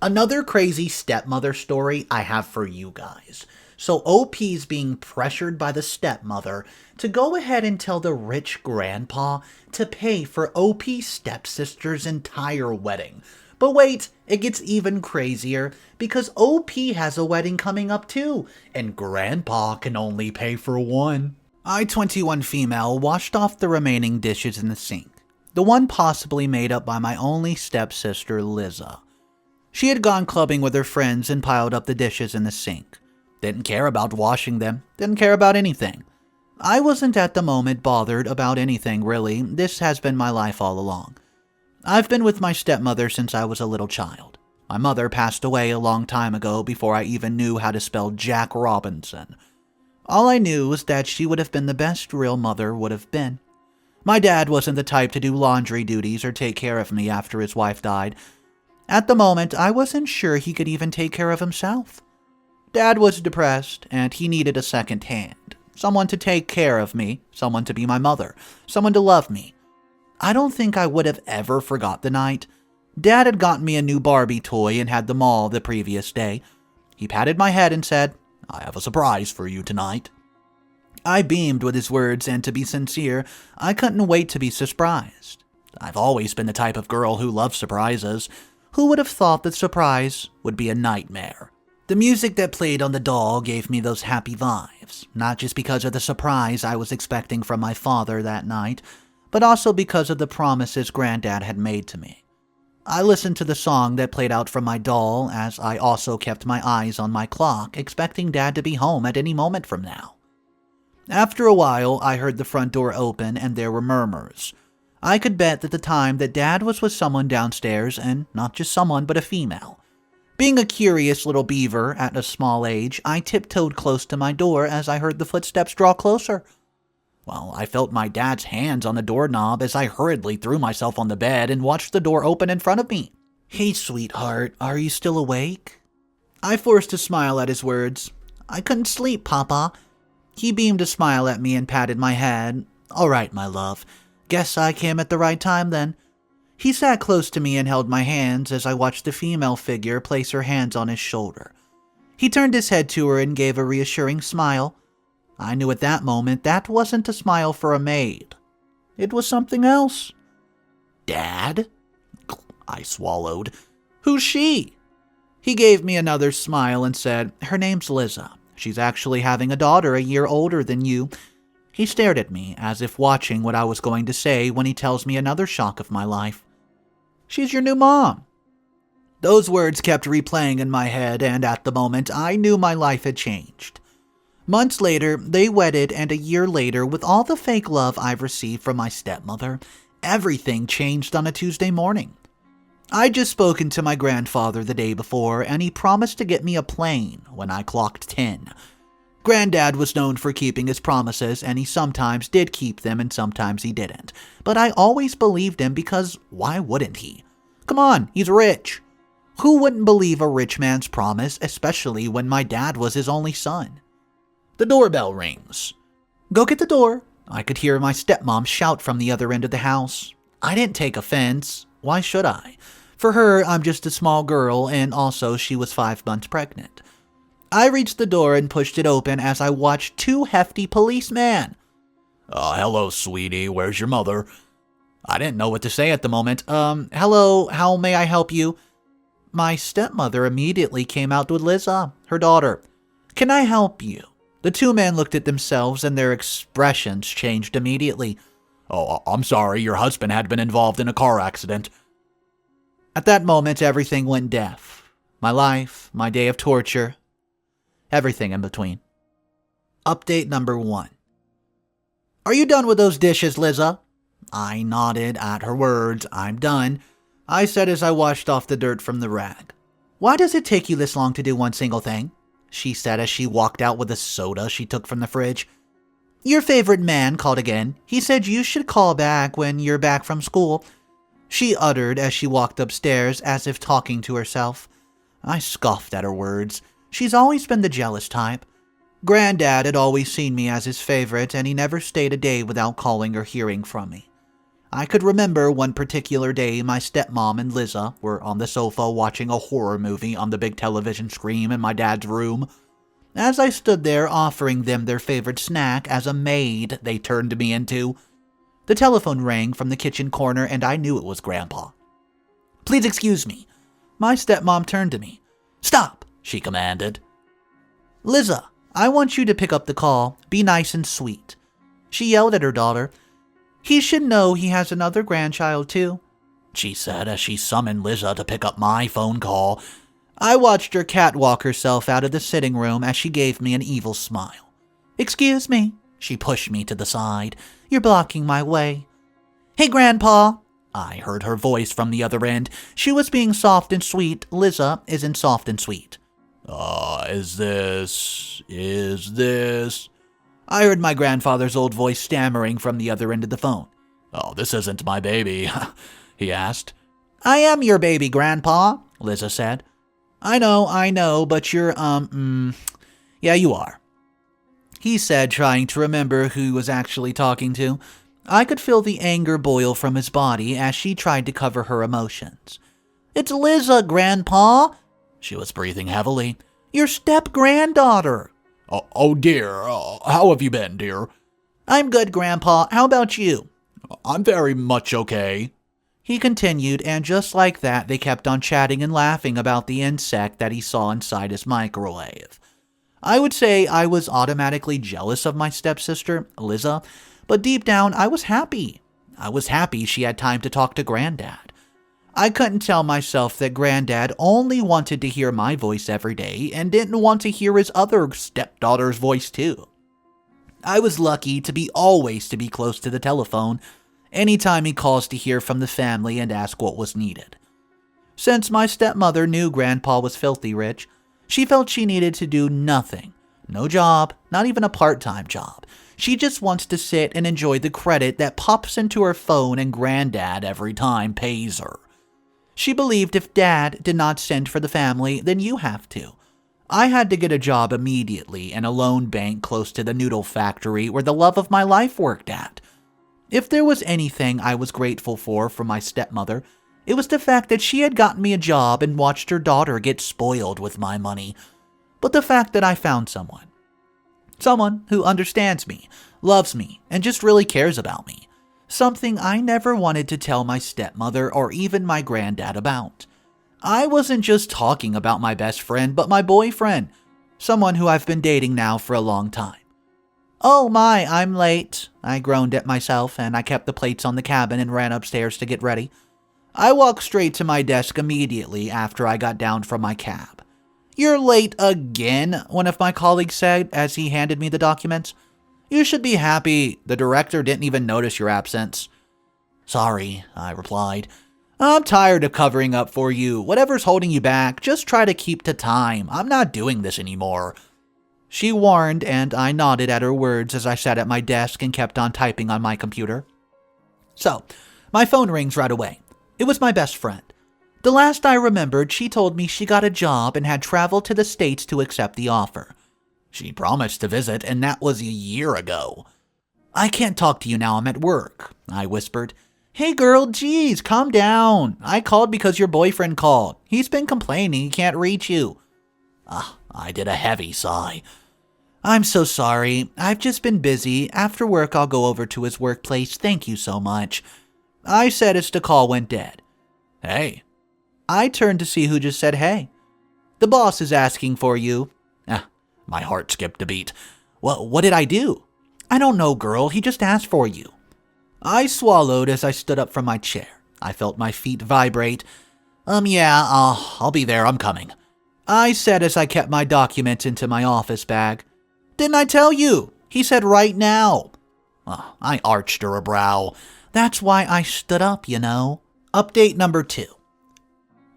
Another crazy stepmother story I have for you guys. So OP's being pressured by the stepmother to go ahead and tell the rich grandpa to pay for OP's stepsister's entire wedding. But wait, it gets even crazier because OP has a wedding coming up too, and grandpa can only pay for one. I-21 female washed off the remaining dishes in the sink, the one possibly made up by my only stepsister, Liza. She had gone clubbing with her friends and piled up the dishes in the sink. Didn't care about washing them, didn't care about anything. I wasn't at the moment bothered about anything really, this has been my life all along. I've been with my stepmother since I was a little child. My mother passed away a long time ago before I even knew how to spell Jack Robinson. All I knew was that she would have been the best real mother would have been. My dad wasn't the type to do laundry duties or take care of me after his wife died. At the moment, I wasn't sure he could even take care of himself. Dad was depressed, and he needed a second hand. Someone to take care of me, someone to be my mother, someone to love me. I don't think I would have ever forgot the night. Dad had gotten me a new Barbie toy and had them all the previous day. He patted my head and said, "I have a surprise for you tonight." I beamed with his words, and to be sincere, I couldn't wait to be surprised. I've always been the type of girl who loves surprises. Who would have thought that surprise would be a nightmare? The music that played on the doll gave me those happy vibes, not just because of the surprise I was expecting from my father that night, but also because of the promises Grandad had made to me. I listened to the song that played out from my doll as I also kept my eyes on my clock, expecting Dad to be home at any moment from now. After a while, I heard the front door open and there were murmurs. I could bet that the time that Dad was with someone downstairs, and not just someone, but a female. Being a curious little beaver at a small age, I tiptoed close to my door as I heard the footsteps draw closer. Well, I felt my dad's hands on the doorknob as I hurriedly threw myself on the bed and watched the door open in front of me. "Hey, sweetheart, are you still awake?" I forced a smile at his words. "I couldn't sleep, Papa." He beamed a smile at me and patted my head. "All right, my love. Guess I came at the right time then." He sat close to me and held my hands as I watched the female figure place her hands on his shoulder. He turned his head to her and gave a reassuring smile. I knew at that moment that wasn't a smile for a maid. It was something else. "Dad?" I swallowed. "Who's she?" He gave me another smile and said, "Her name's Liza. She's actually having a daughter a year older than you." He stared at me, as if watching what I was going to say when he tells me another shock of my life. "She's your new mom." Those words kept replaying in my head, and at the moment, I knew my life had changed. Months later, they wedded, and a year later, with all the fake love I've received from my stepmother, everything changed on a Tuesday morning. I'd just spoken to my grandfather the day before, and he promised to get me a plane when I clocked 10. Grandad was known for keeping his promises, and he sometimes did keep them and sometimes he didn't. But I always believed him because why wouldn't he? Come on, he's rich. Who wouldn't believe a rich man's promise, especially when my dad was his only son? The doorbell rings. "Go get the door." I could hear my stepmom shout from the other end of the house. I didn't take offense. Why should I? For her, I'm just a small girl, and also she was 5 months pregnant. I reached the door and pushed it open as I watched 2 hefty policemen. Hello, sweetie. Where's your mother?" I didn't know what to say at the moment. Hello, how may I help you?" My stepmother immediately came out with Liza, her daughter. "Can I help you?" The 2 men looked at themselves and their expressions changed immediately. "Oh, I'm sorry, your husband had been involved in a car accident." At that moment, everything went deaf. My life, my day of torture, everything in between. Update number 1. "Are you done with those dishes, Liza?" I nodded at her words. "I'm done," I said as I washed off the dirt from the rag. "Why does it take you this long to do one single thing?" she said as she walked out with a soda she took from the fridge. "Your favorite man called again. He said you should call back when you're back from school," she uttered as she walked upstairs as if talking to herself. I scoffed at her words. She's always been the jealous type. Grandad had always seen me as his favorite, and he never stayed a day without calling or hearing from me. I could remember one particular day my stepmom and Liza were on the sofa watching a horror movie on the big television screen in my dad's room. As I stood there offering them their favorite snack as a maid they turned me into, the telephone rang from the kitchen corner and I knew it was Grandpa. "Please excuse me." My stepmom turned to me. "Stop," she commanded. "Liza, I want you to pick up the call. Be nice and sweet." She yelled at her daughter. "He should know he has another grandchild, too," she said as she summoned Liza to pick up my phone call. I watched her catwalk herself out of the sitting room as she gave me an evil smile. "Excuse me," she pushed me to the side. "You're blocking my way." "Hey, Grandpa," I heard her voice from the other end. She was being soft and sweet. Liza isn't soft and sweet. Is this... I heard my grandfather's old voice stammering from the other end of the phone. "Oh, this isn't my baby," he asked. "I am your baby, Grandpa," Liza said. I know, but you're, yeah, you are," he said, trying to remember who he was actually talking to. I could feel the anger boil from his body as she tried to cover her emotions. "It's Liza, Grandpa." She was breathing heavily. "Your step-granddaughter." Oh dear. How have you been, dear?" "I'm good, Grandpa. How about you?" "I'm very much okay," he continued, and just like that, they kept on chatting and laughing about the insect that he saw inside his microwave. I would say I was automatically jealous of my stepsister, Liza, but deep down, I was happy. I was happy she had time to talk to Grandad. I couldn't tell myself that Grandad only wanted to hear my voice every day and didn't want to hear his other stepdaughter's voice too. I was lucky to be close to the telephone anytime he calls to hear from the family and ask what was needed. Since my stepmother knew Grandpa was filthy rich, she felt she needed to do nothing. No job, not even a part-time job. She just wants to sit and enjoy the credit that pops into her phone and Grandad every time pays her. She believed if Dad did not send for the family, then you have to. I had to get a job immediately in a loan bank close to the noodle factory where the love of my life worked at. If there was anything I was grateful for from my stepmother, it was the fact that she had gotten me a job and watched her daughter get spoiled with my money. But the fact that I found someone. Someone who understands me, loves me, and just really cares about me. Something I never wanted to tell my stepmother or even my granddad about. I wasn't just talking about my best friend, but my boyfriend. Someone who I've been dating now for a long time. "Oh my, I'm late," I groaned at myself, and I kept the plates on the cabin and ran upstairs to get ready. I walked straight to my desk immediately after I got down from my cab. "You're late again," one of my colleagues said as he handed me the documents. "You should be happy. The director didn't even notice your absence." "Sorry," I replied. "I'm tired of covering up for you. Whatever's holding you back, just try to keep to time. I'm not doing this anymore." She warned, and I nodded at her words as I sat at my desk and kept on typing on my computer. So, my phone rings right away. It was my best friend. The last I remembered, she told me she got a job and had traveled to the States to accept the offer. She promised to visit, and that was a year ago. "I can't talk to you now, I'm at work," I whispered. "Hey girl, geez, calm down. I called because your boyfriend called. He's been complaining he can't reach you." I did a heavy sigh. "I'm so sorry. I've just been busy. After work, I'll go over to his workplace. Thank you so much," I said as the call went dead. "Hey." I turned to see who just said hey. "The boss is asking for you." My heart skipped a beat. What did I do?" "I don't know, girl. He just asked for you." I swallowed as I stood up from my chair. I felt my feet vibrate. Yeah, I'll be there. I'm coming," I said as I kept my documents into my office bag. "Didn't I tell you? He said right now." I arched her a brow. That's why I stood up, you know. Update number 2.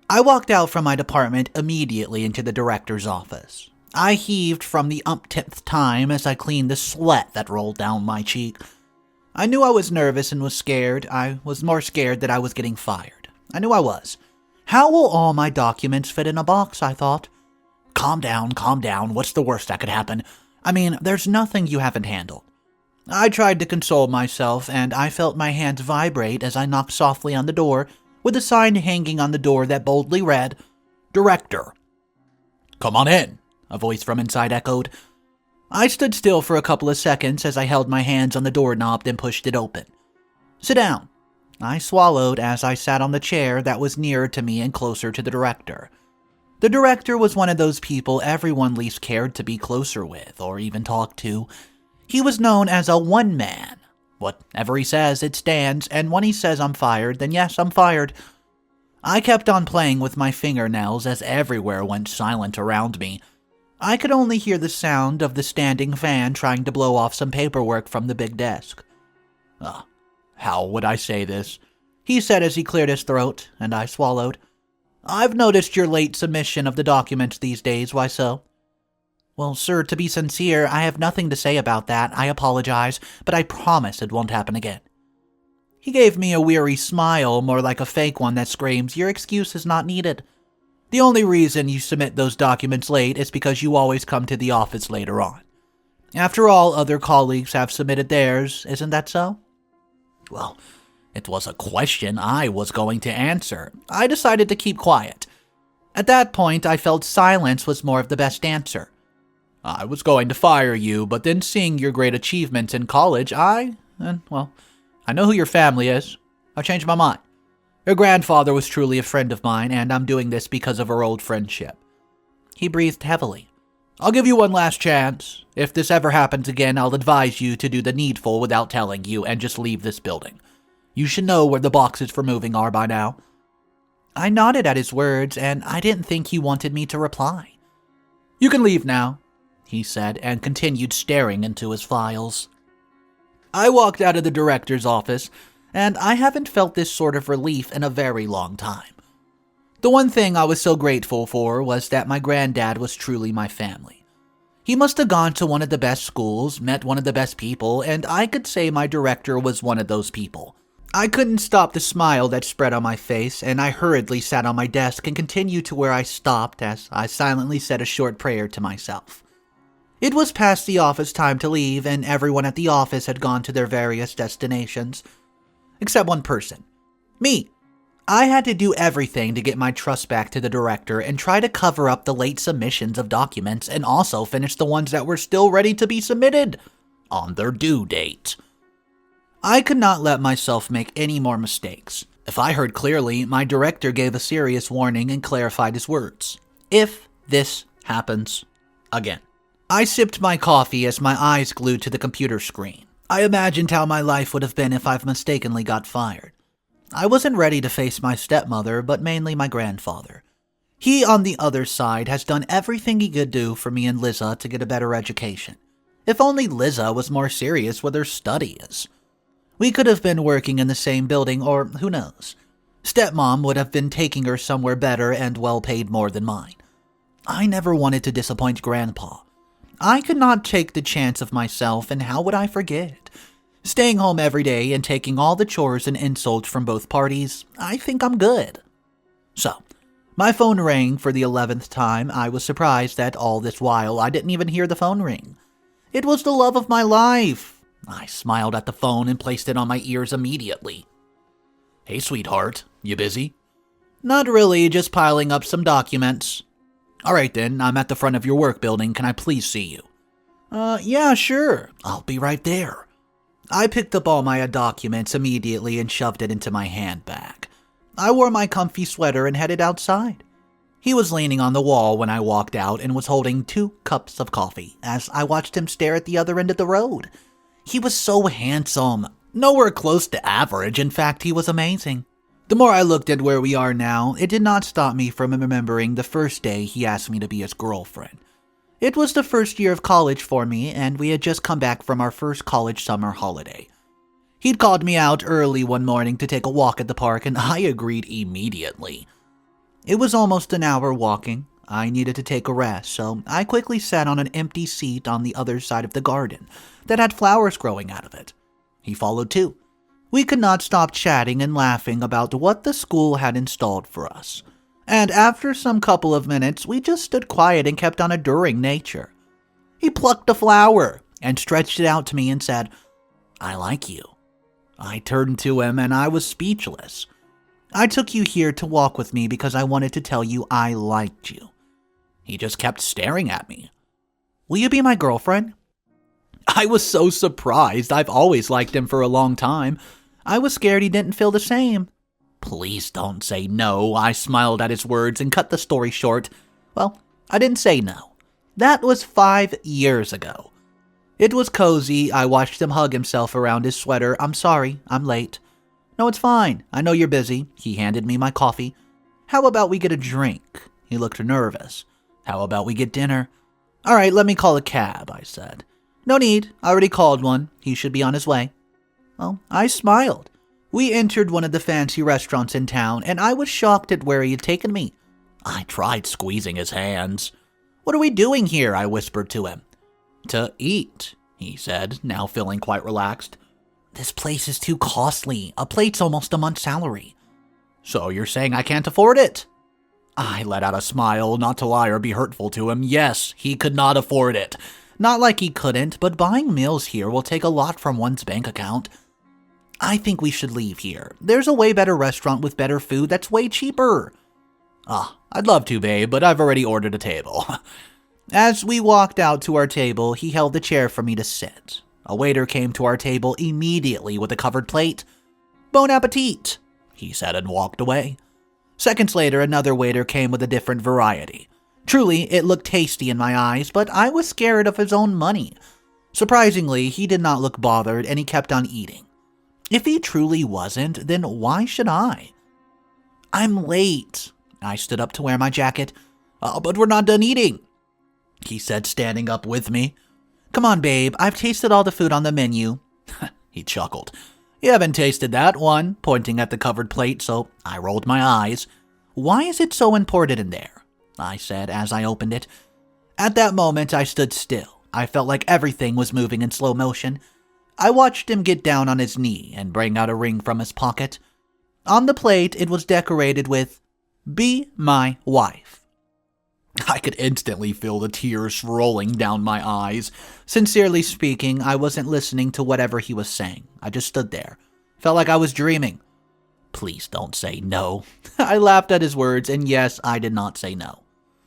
I walked out from my department immediately into the director's office. I heaved from the umpteenth time as I cleaned the sweat that rolled down my cheek. I knew I was nervous and was scared. I was more scared that I was getting fired. I knew I was. How will all my documents fit in a box, I thought. Calm down. What's the worst that could happen? I mean, there's nothing you haven't handled." I tried to console myself, and I felt my hands vibrate as I knocked softly on the door, with a sign hanging on the door that boldly read, Director. "Come on in," a voice from inside echoed. I stood still for a couple of seconds as I held my hands on the doorknob and pushed it open. "Sit down." I swallowed as I sat on the chair that was nearer to me and closer to the director. The director was one of those people everyone least cared to be closer with or even talk to. He was known as a one-man. Whatever he says, it stands, and when he says I'm fired, then yes, I'm fired. I kept on playing with my fingernails as everywhere went silent around me. I could only hear the sound of the standing fan trying to blow off some paperwork from the big desk. How would I say this? He said as he cleared his throat, and I swallowed. "I've noticed your late submission of the documents these days, why so?" "Well, sir, to be sincere, I have nothing to say about that. I apologize, but I promise it won't happen again." He gave me a weary smile, more like a fake one that screams, "Your excuse is not needed. The only reason you submit those documents late is because you always come to the office later on. After all, other colleagues have submitted theirs, isn't that so?" Well, it was a question I was going to answer. I decided to keep quiet. At that point, I felt silence was more of the best answer. "I was going to fire you, but then seeing your great achievements in college, I know who your family is. I changed my mind. Your grandfather was truly a friend of mine, and I'm doing this because of our old friendship." He breathed heavily. "I'll give you one last chance. If this ever happens again, I'll advise you to do the needful without telling you and just leave this building. You should know where the boxes for moving are by now." I nodded at his words, and I didn't think he wanted me to reply. "You can leave now," he said, and continued staring into his files. I walked out of the director's office, and I haven't felt this sort of relief in a very long time. The one thing I was so grateful for was that my granddad was truly my family. He must have gone to one of the best schools, met one of the best people, and I could say my director was one of those people. I couldn't stop the smile that spread on my face, and I hurriedly sat on my desk and continued to where I stopped as I silently said a short prayer to myself. It was past the office time to leave, and everyone at the office had gone to their various destinations. Except one person. Me. I had to do everything to get my trust back to the director and try to cover up the late submissions of documents and also finish the ones that were still ready to be submitted on their due date. I could not let myself make any more mistakes. If I heard clearly, my director gave a serious warning and clarified his words. If this happens again. I sipped my coffee as my eyes glued to the computer screen. I imagined how my life would have been if I've mistakenly got fired. I wasn't ready to face my stepmother, but mainly my grandfather. He, on the other side, has done everything he could do for me and Liza to get a better education. If only Liza was more serious with her studies. We could have been working in the same building, or who knows. Stepmom would have been taking her somewhere better and well paid more than mine. I never wanted to disappoint Grandpa. I could not take the chance of myself, and how would I forget? Staying home every day and taking all the chores and insults from both parties, I think I'm good. So, my phone rang for the 11th time. I was surprised that all this while I didn't even hear the phone ring. It was the love of my life. I smiled at the phone and placed it on my ears immediately. "Hey, sweetheart, you busy?" "Not really, just piling up some documents." "All right then, I'm at the front of your work building. Can I please see you?" Yeah, sure. I'll be right there." I picked up all my documents immediately and shoved it into my handbag. I wore my comfy sweater and headed outside. He was leaning on the wall when I walked out and was holding 2 cups of coffee as I watched him stare at the other end of the road. He was so handsome. Nowhere close to average. In fact, he was amazing. The more I looked at where we are now, it did not stop me from remembering the first day he asked me to be his girlfriend. It was the first year of college for me, and we had just come back from our first college summer holiday. He'd called me out early one morning to take a walk at the park, and I agreed immediately. It was almost an hour walking. I needed to take a rest, so I quickly sat on an empty seat on the other side of the garden that had flowers growing out of it. He followed too. We could not stop chatting and laughing about what the school had installed for us. And after some couple of minutes, we just stood quiet and kept on adoring nature. He plucked a flower and stretched it out to me and said, I like you. I turned to him and I was speechless. I took you here to walk with me because I wanted to tell you I liked you. He just kept staring at me. Will you be my girlfriend? I was so surprised. I've always liked him for a long time. I was scared he didn't feel the same. Please don't say no. I smiled at his words and cut the story short. Well, I didn't say no. That was 5 years ago. It was cozy. I watched him hug himself around his sweater. I'm sorry, I'm late. No, it's fine. I know you're busy. He handed me my coffee. How about we get a drink? He looked nervous. How about we get dinner? All right, let me call a cab, I said. No need. I already called one. He should be on his way. Well, I smiled. We entered one of the fancy restaurants in town, and I was shocked at where he had taken me. I tried squeezing his hands. What are we doing here? I whispered to him. To eat, he said, now feeling quite relaxed. This place is too costly. A plate's almost a month's salary. So you're saying I can't afford it? I let out a smile, not to lie or be hurtful to him. Yes, he could not afford it. Not like he couldn't, but buying meals here will take a lot from one's bank account. I think we should leave here. There's a way better restaurant with better food that's way cheaper. I'd love to, babe, but I've already ordered a table. As we walked out to our table, he held the chair for me to sit. A waiter came to our table immediately with a covered plate. Bon appetit, he said and walked away. Seconds later, another waiter came with a different variety. Truly, it looked tasty in my eyes, but I was scared of his own money. Surprisingly, he did not look bothered, and he kept on eating. If he truly wasn't, then why should I? I'm late. I stood up to wear my jacket. But we're not done eating, he said, standing up with me. Come on, babe, I've tasted all the food on the menu. He chuckled. You haven't tasted that one, pointing at the covered plate, so I rolled my eyes. Why is it so important in there? I said as I opened it. At that moment, I stood still. I felt like everything was moving in slow motion. I watched him get down on his knee and bring out a ring from his pocket. On the plate, it was decorated with, Be my wife. I could instantly feel the tears rolling down my eyes. Sincerely speaking, I wasn't listening to whatever he was saying. I just stood there. Felt like I was dreaming. Please don't say no. I laughed at his words, and yes, I did not say no.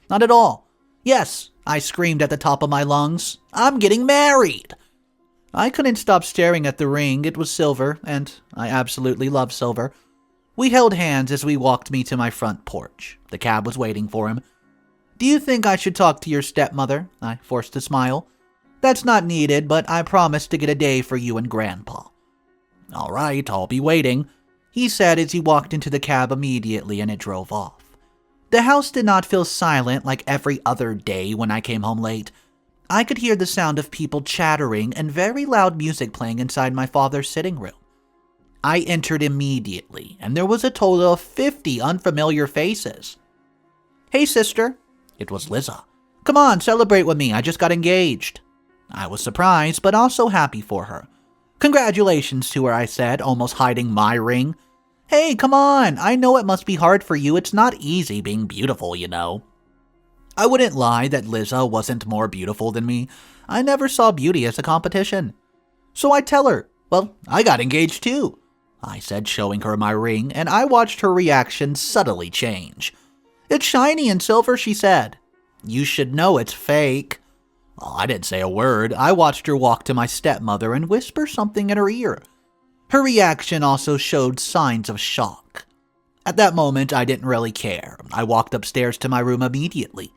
Not at all. Yes, I screamed at the top of my lungs. I'm getting married. I couldn't stop staring at the ring. It was silver, and I absolutely love silver. We held hands as we walked me to my front porch. The cab was waiting for him. Do you think I should talk to your stepmother? I forced a smile. That's not needed, but I promised to get a day for you and Grandpa. All right, I'll be waiting, he said as he walked into the cab immediately and it drove off. The house did not feel silent like every other day when I came home late. I could hear the sound of people chattering and very loud music playing inside my father's sitting room. I entered immediately, and there was a total of 50 unfamiliar faces. Hey, sister. It was Liza. Come on, celebrate with me. I just got engaged. I was surprised, but also happy for her. Congratulations to her, I said, almost hiding my ring. Hey, come on. I know it must be hard for you. It's not easy being beautiful, you know. I wouldn't lie that Liza wasn't more beautiful than me. I never saw beauty as a competition. So I tell her, well, I got engaged too, I said, showing her my ring, and I watched her reaction subtly change. It's shiny and silver, she said. You should know it's fake. Oh, I didn't say a word. I watched her walk to my stepmother and whisper something in her ear. Her reaction also showed signs of shock. At that moment, I didn't really care. I walked upstairs to my room immediately.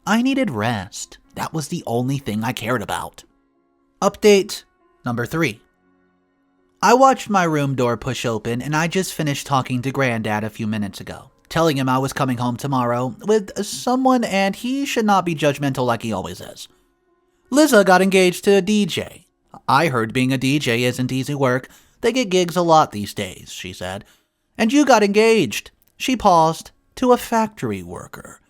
I needed rest. That was the only thing I cared about. Update number 3. I watched my room door push open, and I just finished talking to Grandad a few minutes ago, telling him I was coming home tomorrow with someone and he should not be judgmental like he always is. Liza got engaged to a DJ. I heard being a DJ isn't easy work. They get gigs a lot these days, she said. And you got engaged, she paused, to a factory worker.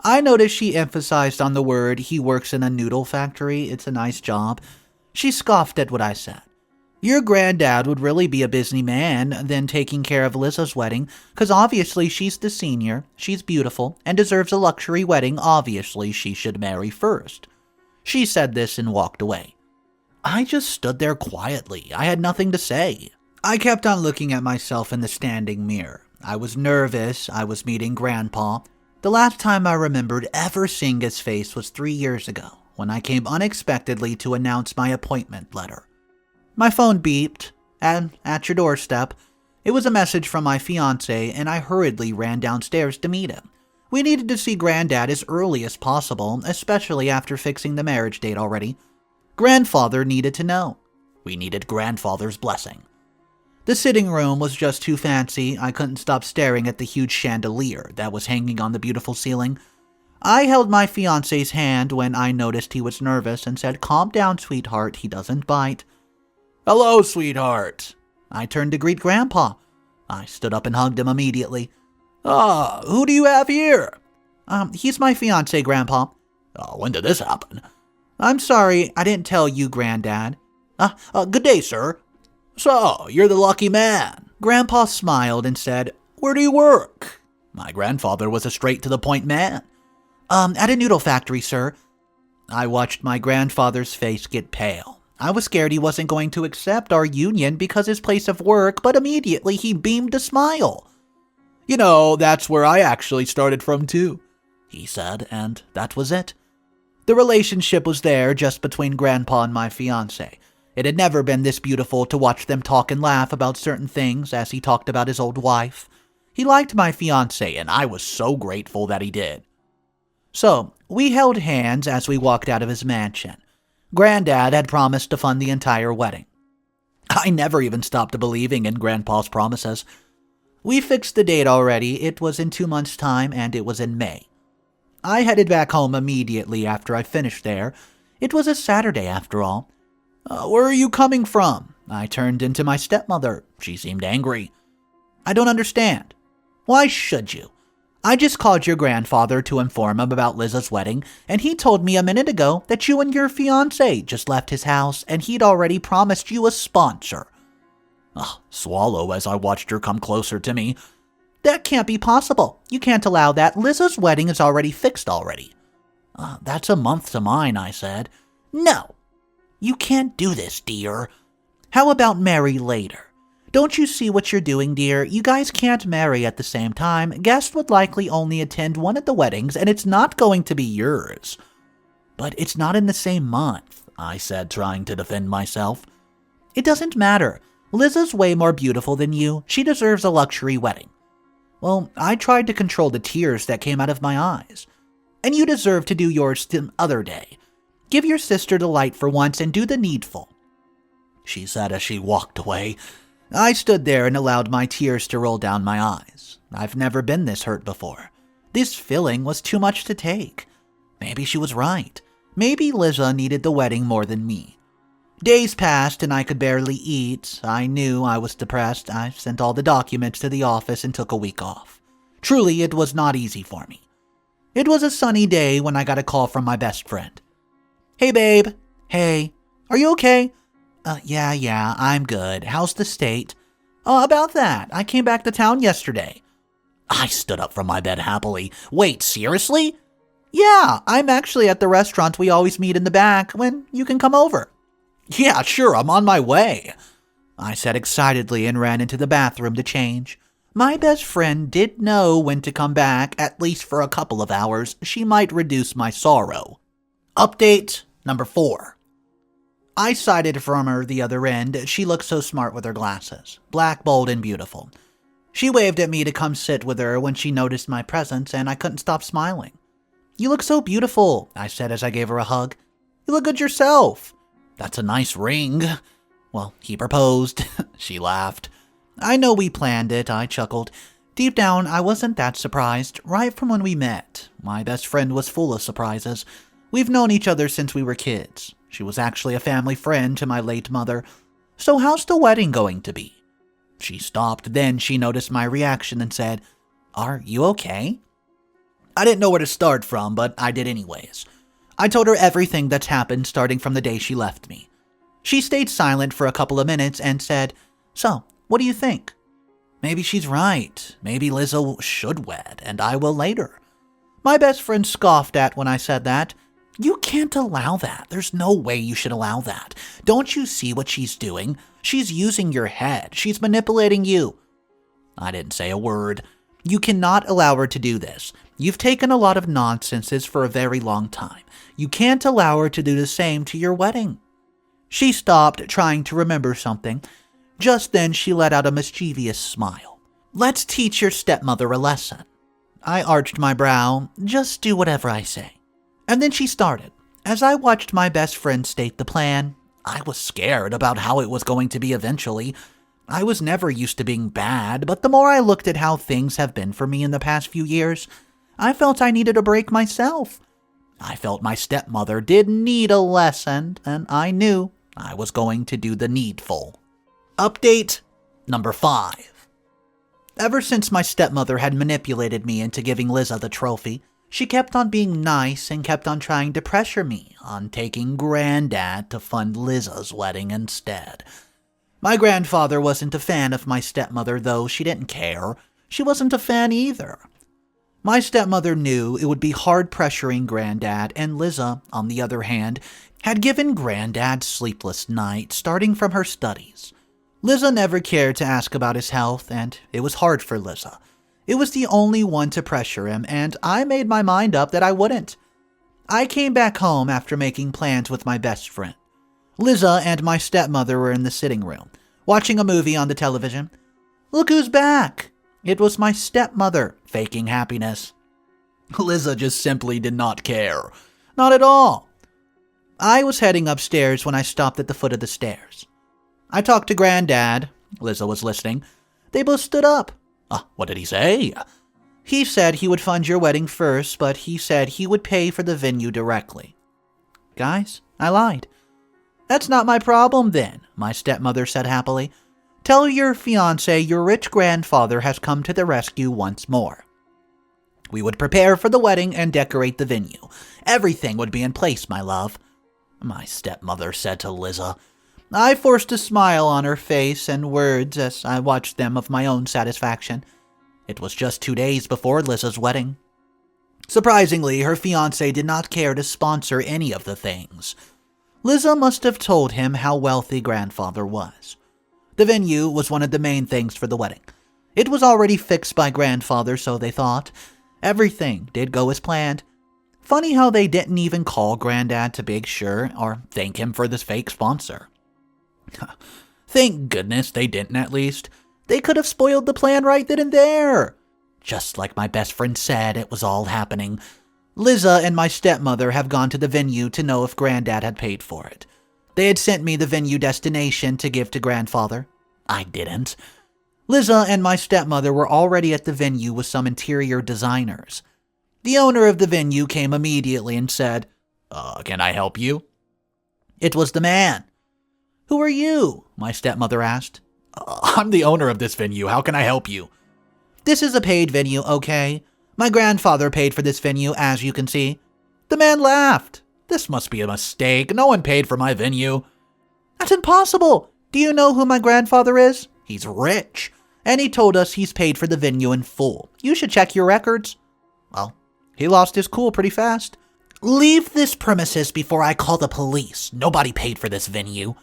I noticed she emphasized on the word he works in a noodle factory. It's a nice job. She scoffed at what I said. Your granddad would really be a busy man than taking care of Liza's wedding, because obviously she's the senior, she's beautiful, and deserves a luxury wedding. Obviously she should marry first. She said this and walked away. I just stood there quietly. I had nothing to say. I kept on looking at myself in the standing mirror. I was nervous. I was meeting Grandpa. The last time I remembered ever seeing his face was 3 years ago, when I came unexpectedly to announce my appointment letter. My phone beeped, and at your doorstep, it was a message from my fiancé, and I hurriedly ran downstairs to meet him. We needed to see Grandad as early as possible, especially after fixing the marriage date already. Grandfather needed to know. We needed Grandfather's blessing. The sitting room was just too fancy. I couldn't stop staring at the huge chandelier that was hanging on the beautiful ceiling. I held my fiancé's hand when I noticed he was nervous and said, "Calm down, sweetheart, he doesn't bite." "Hello, sweetheart." I turned to greet Grandpa. I stood up and hugged him immediately. Who do you have here?" He's my fiancé, Grandpa." When did this happen?" "I'm sorry, I didn't tell you, Grandad." Good day, sir." "So, you're the lucky man." Grandpa smiled and said, "Where do you work?" My grandfather was a straight-to-the-point man. At a noodle factory, sir." I watched my grandfather's face get pale. I was scared he wasn't going to accept our union because his place of work, but immediately he beamed a smile. "You know, that's where I actually started from too," he said, and that was it. The relationship was there just between Grandpa and my fiancé. It had never been this beautiful to watch them talk and laugh about certain things as he talked about his old wife. He liked my fiancé, and I was so grateful that he did. So, we held hands as we walked out of his mansion. Grandad had promised to fund the entire wedding. I never even stopped believing in Grandpa's promises. We fixed the date already. It was in 2 months' time, and it was in May. I headed back home immediately after I finished there. It was a Saturday, after all. "Where are you coming from?" I turned into my stepmother. She seemed angry. "I don't understand." "Why should you? I just called your grandfather to inform him about Liza's wedding, and he told me a minute ago that you and your fiancé just left his house, and he'd already promised you a sponsor." Swallow as I watched her come closer to me. "That can't be possible. You can't allow that. Liza's wedding is already fixed already." "That's a month to mine," I said. "No. You can't do this, dear." "How about marry later? Don't you see what you're doing, dear? You guys can't marry at the same time. Guests would likely only attend one of the weddings, and it's not going to be yours." "But it's not in the same month," I said, trying to defend myself. "It doesn't matter. Liza's way more beautiful than you. She deserves a luxury wedding." "Well, I tried to control the tears that came out of my eyes. And you deserve to do yours some other day. Give your sister the light for once and do the needful," she said as she walked away. I stood there and allowed my tears to roll down my eyes. I've never been this hurt before. This feeling was too much to take. Maybe she was right. Maybe Liza needed the wedding more than me. Days passed and I could barely eat. I knew I was depressed. I sent all the documents to the office and took a week off. Truly, it was not easy for me. It was a sunny day when I got a call from my best friend. "Hey, babe." "Hey. Are you okay?" Yeah, I'm good. How's the state?" About that. I came back to town yesterday." I stood up from my bed happily. "Wait, seriously?" "Yeah, I'm actually at the restaurant we always meet in the back when you can come over." "Yeah, sure, I'm on my way," I said excitedly and ran into the bathroom to change. My best friend did know when to come back, at least for a couple of hours. She might reduce my sorrow. Update number 4. I sighted from her the other end. She looked so smart with her glasses. Black, bold, and beautiful. She waved at me to come sit with her when she noticed my presence, and I couldn't stop smiling. "You look so beautiful," I said as I gave her a hug. "You look good yourself." "That's a nice ring." "Well, he proposed." She laughed. "I know we planned it," I chuckled. Deep down, I wasn't that surprised. Right from when we met, my best friend was full of surprises. We've known each other since we were kids. She was actually a family friend to my late mother. "So how's the wedding going to be?" She stopped, then she noticed my reaction and said, "Are you okay?" I didn't know where to start from, but I did anyways. I told her everything that's happened starting from the day she left me. She stayed silent for a couple of minutes and said, "So, what do you think?" Maybe she's right. Maybe Liza should wed, and I will later. My best friend scoffed at when I said that. You can't allow that. There's no way you should allow that. Don't you see what she's doing? She's using your head. She's manipulating you. I didn't say a word. You cannot allow her to do this. You've taken a lot of nonsenses for a very long time. You can't allow her to do the same to your wedding. She stopped, trying to remember something. Just then, she let out a mischievous smile. Let's teach your stepmother a lesson. I arched my brow. Just do whatever I say. And then she started. As I watched my best friend state the plan, I was scared about how it was going to be eventually. I was never used to being bad, but the more I looked at how things have been for me in the past few years, I felt I needed a break myself. I felt my stepmother did need a lesson, and I knew I was going to do the needful. Update number 5. Ever since my stepmother had manipulated me into giving Liza the trophy, she kept on being nice and kept on trying to pressure me on taking Grandad to fund Liza's wedding instead. My grandfather wasn't a fan of my stepmother, though she didn't care. She wasn't a fan either. My stepmother knew it would be hard pressuring Grandad, and Liza, on the other hand, had given Grandad sleepless nights starting from her studies. Liza never cared to ask about his health, and it was hard for Liza. It was the only one to pressure him, and I made my mind up that I wouldn't. I came back home after making plans with my best friend. Liza and my stepmother were in the sitting room, watching a movie on the television. Look who's back! It was my stepmother, faking happiness. Liza just simply did not care. Not at all. I was heading upstairs when I stopped at the foot of the stairs. I talked to Grandad. Liza was listening. They both stood up. What did he say? He said he would fund your wedding first, but he said he would pay for the venue directly. Guys, I lied. That's not my problem then, my stepmother said happily. Tell your fiancé your rich grandfather has come to the rescue once more. We would prepare for the wedding and decorate the venue. Everything would be in place, my love, my stepmother said to Liza. I forced a smile on her face and words as I watched them of my own satisfaction. It was just 2 days before Liza's wedding. Surprisingly, her fiancé did not care to sponsor any of the things. Liza must have told him how wealthy grandfather was. The venue was one of the main things for the wedding. It was already fixed by grandfather, so they thought. Everything did go as planned. Funny how they didn't even call Grandad to make sure or thank him for this fake sponsor. Thank goodness they didn't, at least. They could have spoiled the plan right then and there. Just like my best friend said, it was all happening. Liza and my stepmother have gone to the venue to know if Grandad had paid for it. They had sent me the venue destination to give to grandfather. I didn't. Liza and my stepmother were already at the venue with some interior designers. The owner of the venue came immediately and said, Can I help you? It was the man. Who are you? My stepmother asked. I'm the owner of this venue. How can I help you? This is a paid venue, okay? My grandfather paid for this venue, as you can see. The man laughed. This must be a mistake. No one paid for my venue. That's impossible. Do you know who my grandfather is? He's rich. And he told us he's paid for the venue in full. You should check your records. Well, he lost his cool pretty fast. Leave this premises before I call the police. Nobody paid for this venue.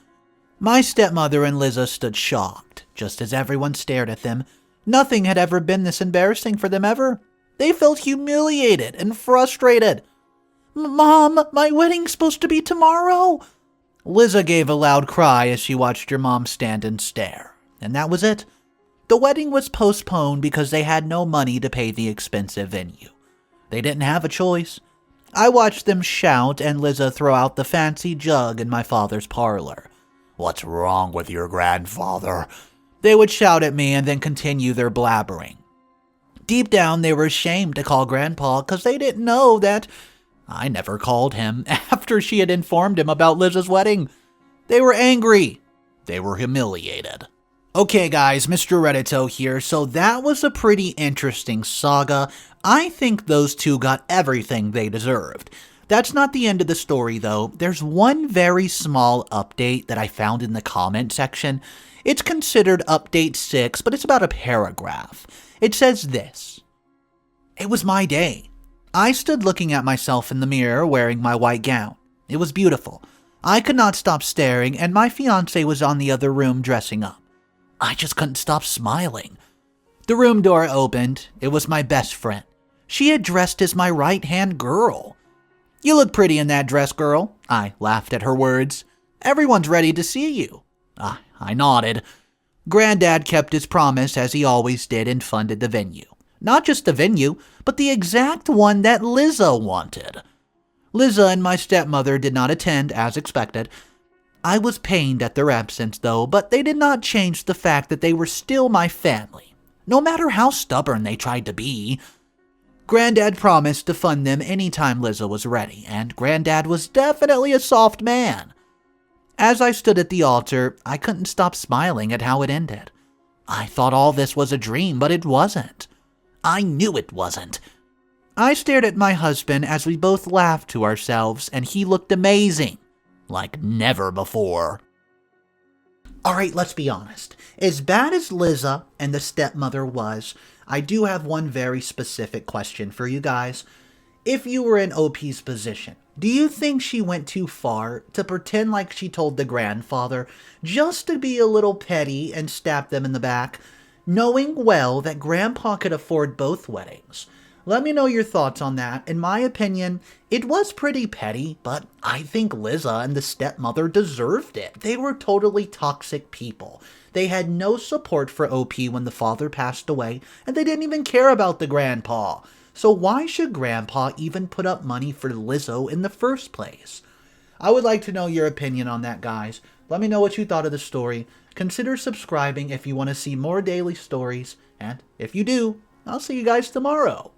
My stepmother and Liza stood shocked, just as everyone stared at them. Nothing had ever been this embarrassing for them ever. They felt humiliated and frustrated. Mom, my wedding's supposed to be tomorrow. Liza gave a loud cry as she watched her mom stand and stare. And that was it. The wedding was postponed because they had no money to pay the expensive venue. They didn't have a choice. I watched them shout and Liza throw out the fancy jug in my father's parlor. What's wrong with your grandfather? They would shout at me and then continue their blabbering. Deep down, they were ashamed to call Grandpa because they didn't know that I never called him after she had informed him about Liza's wedding. They were angry. They were humiliated. Okay guys, Mr. Reddito here. So that was a pretty interesting saga. I think those two got everything they deserved. That's not the end of the story though. There's one very small update that I found in the comment section. It's considered update 6, but it's about a paragraph. It says this. It was my day. I stood looking at myself in the mirror wearing my white gown. It was beautiful. I could not stop staring, and my fiancé was on the other room dressing up. I just couldn't stop smiling. The room door opened. It was my best friend. She had dressed as my right-hand girl. "You look pretty in that dress, girl." I laughed at her words. "Everyone's ready to see you." I nodded. Grandad kept his promise as he always did and funded the venue. Not just the venue, but the exact one that Liza wanted. Liza and my stepmother did not attend as expected. I was pained at their absence though, but they did not change the fact that they were still my family, no matter how stubborn they tried to be. Grandad promised to fund them anytime Liza was ready, and Grandad was definitely a soft man. As I stood at the altar, I couldn't stop smiling at how it ended. I thought all this was a dream, but it wasn't. I knew it wasn't. I stared at my husband as we both laughed to ourselves, and he looked amazing, like never before. Alright, let's be honest. As bad as Liza and the stepmother was, I do have one very specific question for you guys. If you were in OP's position, do you think she went too far to pretend like she told the grandfather just to be a little petty and stab them in the back, knowing well that Grandpa could afford both weddings? Let me know your thoughts on that. In my opinion, it was pretty petty, but I think Liza and the stepmother deserved it. They were totally toxic people. They had no support for OP when the father passed away, and they didn't even care about the grandpa. So why should Grandpa even put up money for Lizzo in the first place? I would like to know your opinion on that, guys. Let me know what you thought of the story. Consider subscribing if you want to see more daily stories, and if you do, I'll see you guys tomorrow.